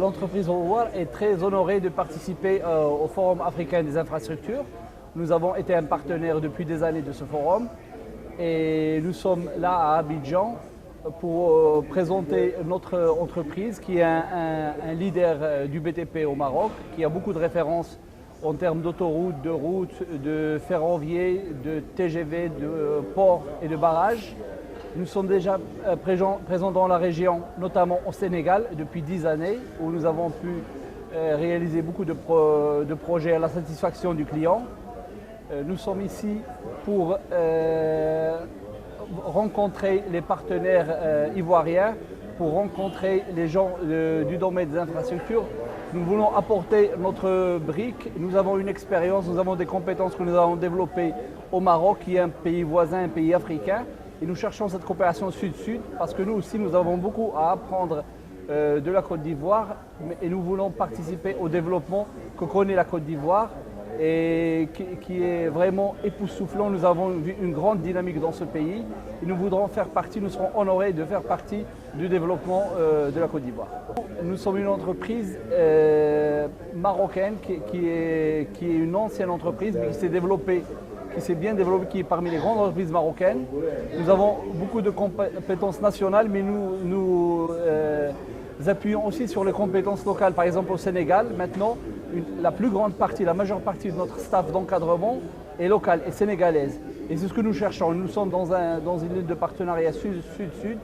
l'entreprise Rowar est très honorée de participer au Forum africain des infrastructures. Nous avons été un partenaire depuis des années de ce forum et nous sommes là à Abidjan pour présenter notre entreprise qui est un leader du BTP au Maroc, qui a beaucoup de références en termes d'autoroutes, de routes, de ferroviaires, de TGV, de ports et de barrages. Nous sommes déjà présents dans la région, notamment au Sénégal, depuis 10 années, où nous avons pu réaliser beaucoup de projets à la satisfaction du client. Nous sommes ici pour rencontrer les partenaires ivoiriens, pour rencontrer les gens du domaine des infrastructures. Nous voulons apporter notre brique. Nous avons une expérience, nous avons des compétences que nous avons développées au Maroc, qui est un pays voisin, un pays africain. Et nous cherchons cette coopération sud-sud parce que nous aussi, nous avons beaucoup à apprendre de la Côte d'Ivoire et nous voulons participer au développement que connaît la Côte d'Ivoire et qui est vraiment époustouflant. Nous avons vu une grande dynamique dans ce pays et nous voudrons faire partie, nous serons honorés de faire partie du développement de la Côte d'Ivoire. Nous sommes une entreprise marocaine qui est une ancienne entreprise mais qui s'est bien développée, qui est parmi les grandes entreprises marocaines. Nous avons beaucoup de compétences nationales, mais nous appuyons aussi sur les compétences locales. Par exemple, au Sénégal, maintenant, la plus grande partie, la majeure partie de notre staff d'encadrement est locale, est sénégalaise. Et c'est ce que nous cherchons. Nous sommes dans une ligne de partenariat sud-sud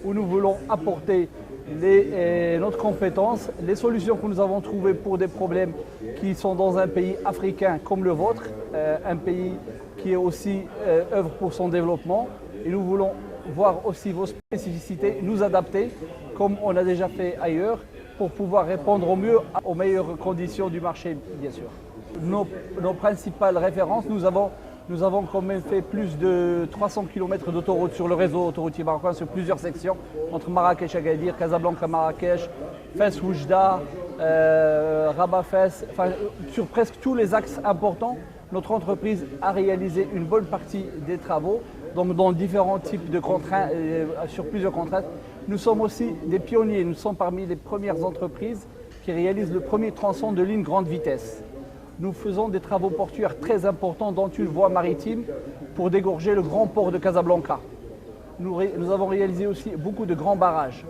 où nous voulons apporter notre compétence, les solutions que nous avons trouvées pour des problèmes qui sont dans un pays africain comme le vôtre, un pays qui est aussi œuvre pour son développement. Et nous voulons voir aussi vos spécificités, nous adapter comme on a déjà fait ailleurs pour pouvoir répondre au mieux aux meilleures conditions du marché, bien sûr. Nos principales références, nous avons quand même fait plus de 300 km d'autoroute sur le réseau autoroutier marocain sur plusieurs sections, entre Marrakech, Agadir, Casablanca, Marrakech, Fès, Oujda, Rabat, Fès, enfin, sur presque tous les axes importants. Notre entreprise a réalisé une bonne partie des travaux, donc dans différents types de contraintes, sur plusieurs contraintes. Nous sommes aussi des pionniers, nous sommes parmi les premières entreprises qui réalisent le premier tronçon de ligne grande vitesse. Nous faisons des travaux portuaires très importants dans une voie maritime pour dégorger le grand port de Casablanca. Nous avons réalisé aussi beaucoup de grands barrages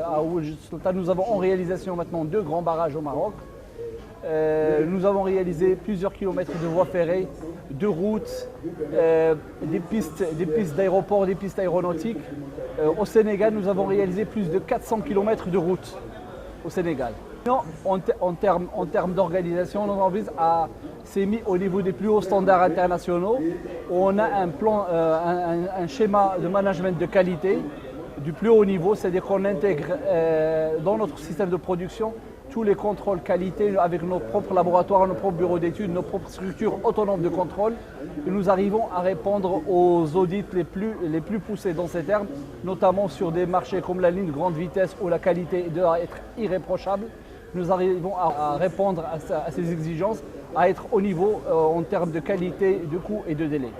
à Oujda. Nous avons en réalisation maintenant 2 grands barrages au Maroc. Nous avons réalisé plusieurs kilomètres de voies ferrées, de routes, des pistes d'aéroports, des pistes aéronautiques. Au Sénégal, nous avons réalisé plus de 400 km de routes au Sénégal. En termes d'organisation, notre entreprise s'est mis au niveau des plus hauts standards internationaux. On a un schéma de management de qualité du plus haut niveau, c'est-à-dire qu'on intègre dans notre système de production tous les contrôles qualité avec nos propres laboratoires, nos propres bureaux d'études, nos propres structures autonomes de contrôle. Et nous arrivons à répondre aux audits les plus poussés dans ces termes, notamment sur des marchés comme la ligne grande vitesse où la qualité doit être irréprochable. Nous arrivons à répondre à ces exigences, à être au niveau en termes de qualité, de coût et de délai.